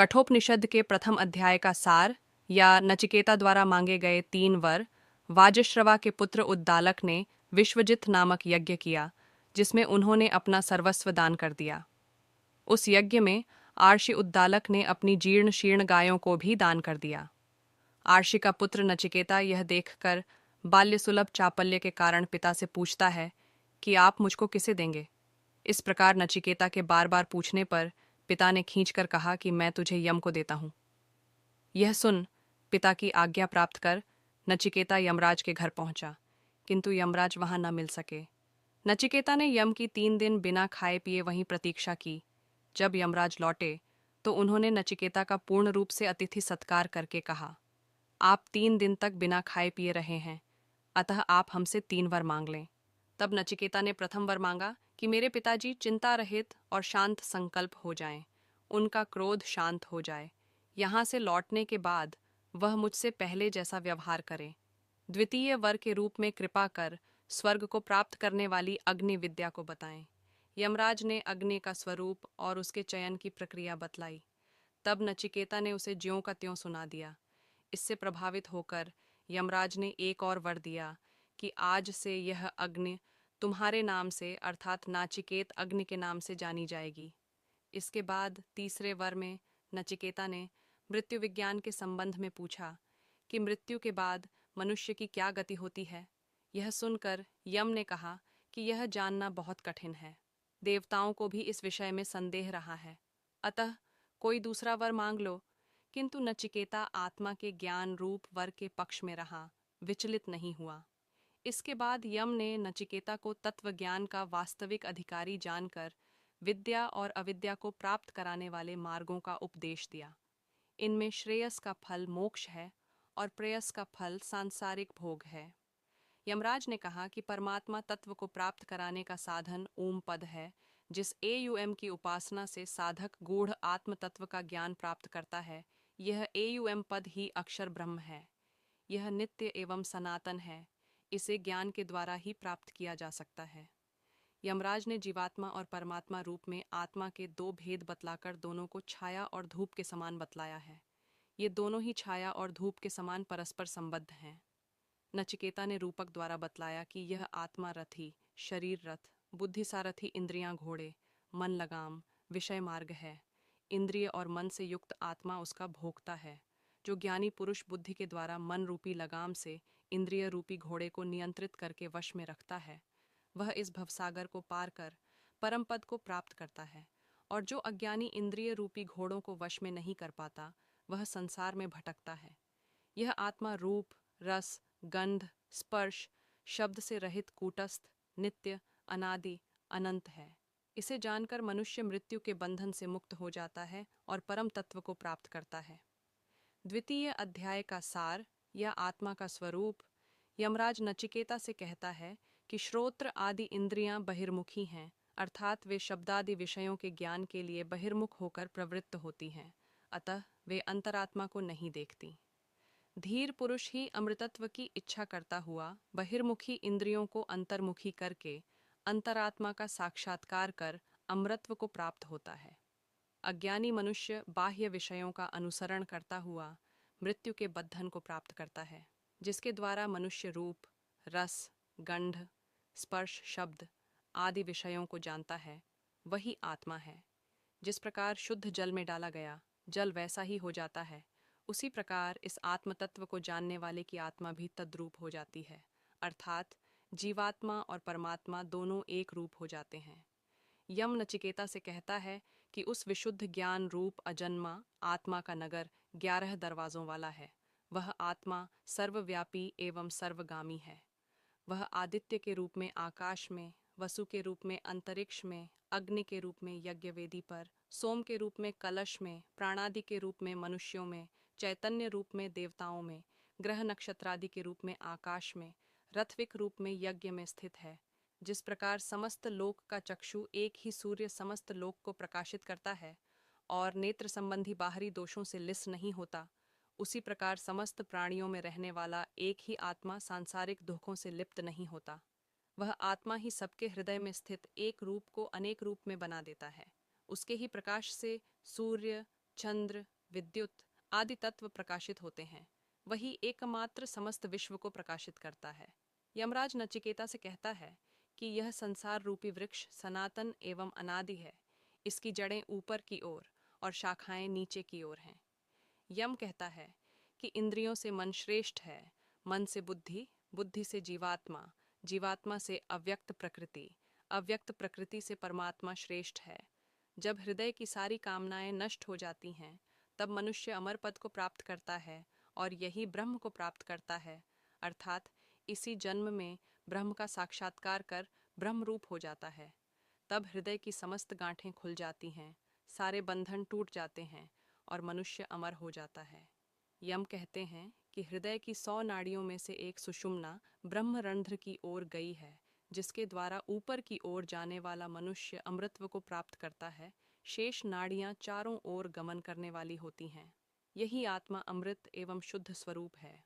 कठोपनिषद के प्रथम अध्याय का सार या नचिकेता द्वारा मांगे गए 3 वर। वाजश्रवा के पुत्र उद्दालक ने विश्वजित नामक यज्ञ किया, जिसमें उन्होंने अपना सर्वस्व दान कर दिया। उस यज्ञ में आर्षि उद्दालक ने अपनी जीर्ण शीर्ण गायों को भी दान कर दिया। आर्षि का पुत्र नचिकेता यह देखकर बाल्य सुलभ चापल्य के कारण पिता से पूछता है कि आप मुझको किसे देंगे। इस प्रकार नचिकेता के बार बार पूछने पर पिता ने खींचकर कहा कि मैं तुझे यम को देता हूँ। यह सुन पिता की आज्ञा प्राप्त कर नचिकेता यमराज के घर पहुंचा, किंतु यमराज वहां न मिल सके। नचिकेता ने यम की 3 दिन बिना खाए पिए वहीं प्रतीक्षा की। जब यमराज लौटे तो उन्होंने नचिकेता का पूर्ण रूप से अतिथि सत्कार करके कहा, आप 3 दिन तक बिना खाए पिए रहे हैं, अतः आप हमसे 3 वर मांग लें। तब नचिकेता ने प्रथम वर मांगा कि मेरे पिताजी चिंता रहित और शांत संकल्प हो जाएं, उनका क्रोध शांत हो जाए, यहाँ से लौटने के बाद वह मुझसे पहले जैसा व्यवहार करें। द्वितीय वर के रूप में कृपा कर स्वर्ग को प्राप्त करने वाली अग्नि विद्या को बताएं। यमराज ने अग्नि का स्वरूप और उसके चयन की प्रक्रिया बतलाई। तब नचिकेता ने उसे ज्यों का त्यों सुना दिया। इससे प्रभावित होकर यमराज ने एक और वर दिया कि आज से यह अग्नि तुम्हारे नाम से अर्थात नाचिकेत अग्नि के नाम से जानी जाएगी। इसके बाद तीसरे वर में नचिकेता ने मृत्यु विज्ञान के संबंध में पूछा कि मृत्यु के बाद मनुष्य की क्या गति होती है। यह सुनकर यम ने कहा कि यह जानना बहुत कठिन है, देवताओं को भी इस विषय में संदेह रहा है, अतः कोई दूसरा वर मांग लो। किंतु नचिकेता आत्मा के ज्ञान रूप वर के पक्ष में रहा, विचलित नहीं हुआ। इसके बाद यम ने नचिकेता को तत्व ज्ञान का वास्तविक अधिकारी जानकर विद्या और अविद्या को प्राप्त कराने वाले मार्गों का उपदेश दिया। इनमें श्रेयस का फल मोक्ष है और प्रेयस का फल सांसारिक भोग है। यमराज ने कहा कि परमात्मा तत्व को प्राप्त कराने का साधन ओम पद है, जिस एयुएम की उपासना से साधक गूढ़ आत्म तत्व का ज्ञान प्राप्त करता है। यह एयुएम पद ही अक्षर ब्रह्म है। यह नित्य एवं सनातन है, इसे ज्ञान के द्वारा ही प्राप्त किया जा सकता है। यमराज ने जीवात्मा और परमात्मा रूप में आत्मा के 2 भेद बतलाकर दोनों को छाया और धूप के समान बतलाया है। ये दोनों ही छाया और धूप के समान परस्पर संबद्ध हैं। नचिकेता ने रूपक द्वारा बतलाया कि यह आत्मा रथी, शरीर रथ, बुद्धि सारथी, इंद्रियां घोड़े, मन लगाम, विषय मार्ग है। इंद्रिय और मन से युक्त आत्मा उसका भोक्ता है। जो ज्ञानी पुरुष बुद्धि के द्वारा मन रूपी लगाम से इंद्रिय रूपी घोड़े को नियंत्रित करके वश में रखता है, वह इस भवसागर को पार कर परम पद को प्राप्त करता है। और जो अज्ञानी इंद्रिय रूपी घोड़ों को वश में नहीं कर पाता, वह संसार में भटकता है। यह आत्मा रूप, रस, गंध, स्पर्श, शब्द से रहित कूटस्थ, नित्य, अनादि, अनंत है। इसे जानकर मनुष्य मृत्यु के बंधन से मुक्त हो जाता है और परम तत्व को प्राप्त करता है। द्वितीय अध्याय का सार या आत्मा का स्वरूप। यमराज नचिकेता से कहता है कि श्रोत्र आदि इंद्रियां बहिर्मुखी हैं, अर्थात वे शब्दादि विषयों के ज्ञान के लिए बहिर्मुख होकर प्रवृत्त होती हैं, अतः वे अंतरात्मा को नहीं देखती। धीर पुरुष ही अमृतत्व की इच्छा करता हुआ बहिर्मुखी इंद्रियों को अंतर्मुखी करके अंतरात्मा का साक्षात्कार कर अमृतत्व को प्राप्त होता है। अज्ञानी मनुष्य बाह्य विषयों का अनुसरण करता हुआ मृत्यु के बंधन को प्राप्त करता है। जिसके द्वारा मनुष्य रूप, रस, गंध, स्पर्श, शब्द आदि विषयों को जानता है, वही आत्मा है। जिस प्रकार शुद्ध जल में डाला गया जल वैसा ही हो जाता है, उसी प्रकार इस आत्म तत्व को जानने वाले की आत्मा भी तद्रूप हो जाती है, अर्थात जीवात्मा और परमात्मा दोनों एक रूप हो जाते हैं। यम नचिकेता से कहता है कि उस विशुद्ध ज्ञान रूप अजन्मा आत्मा का नगर 11 दरवाजों वाला है। वह आत्मा सर्वव्यापी एवं सर्वगामी है। वह आदित्य के रूप में आकाश में, वसु के रूप में अंतरिक्ष में, अग्नि के रूप में यज्ञ वेदी पर, सोम के रूप में कलश में, प्राणादि के रूप में मनुष्यों में, चैतन्य रूप में देवताओं में, ग्रह नक्षत्रादि के रूप में आकाश में, रथविक रूप में यज्ञ में स्थित है। जिस प्रकार समस्त लोक का चक्षु एक ही सूर्य समस्त लोक को प्रकाशित करता है और नेत्र संबंधी बाहरी दोषों से लिस नहीं होता, उसी प्रकार समस्त प्राणियों में रहने वाला एक ही आत्मा सांसारिक दुखों से लिप्त नहीं होता। वह आत्मा ही सबके हृदय में स्थित एक रूप को अनेक रूप में बना देता है। उसके ही प्रकाश से सूर्य, चंद्र, विद्युत आदि तत्व प्रकाशित होते हैं, वही एकमात्र समस्त विश्व को प्रकाशित करता है। यमराज नचिकेता से कहता है कि यह संसार रूपी वृक्ष सनातन एवं अनादि है। इसकी जड़ें ऊपर की ओर और शाखाएं नीचे की ओर हैं। यम कहता है कि इंद्रियों से मन श्रेष्ठ है, मन से बुद्धि, बुद्धि से जीवात्मा, जीवात्मा से अव्यक्त प्रकृति, अव्यक्त प्रकृति से परमात्मा श्रेष्ठ है। जब हृदय की सारी कामनाएं नष्ट हो जाती हैं, तब मनुष्य अमर पद को प्राप्त करता है और यही ब्रह्म को प्राप्त करता है, अर्थात इसी जन्म में ब्रह्म का साक्षात्कार कर ब्रह्म रूप हो जाता है। तब हृदय की समस्त गांठें खुल जाती हैं, सारे बंधन टूट जाते हैं और मनुष्य अमर हो जाता है। यम कहते हैं कि हृदय की 100 नाड़ियों में से एक सुषुम्ना ब्रह्मरंध्र की ओर गई है, जिसके द्वारा ऊपर की ओर जाने वाला मनुष्य अमृतत्व को प्राप्त करता है। शेष नाड़ियां चारों ओर गमन करने वाली होती हैं। यही आत्मा अमृत एवं शुद्ध स्वरूप है।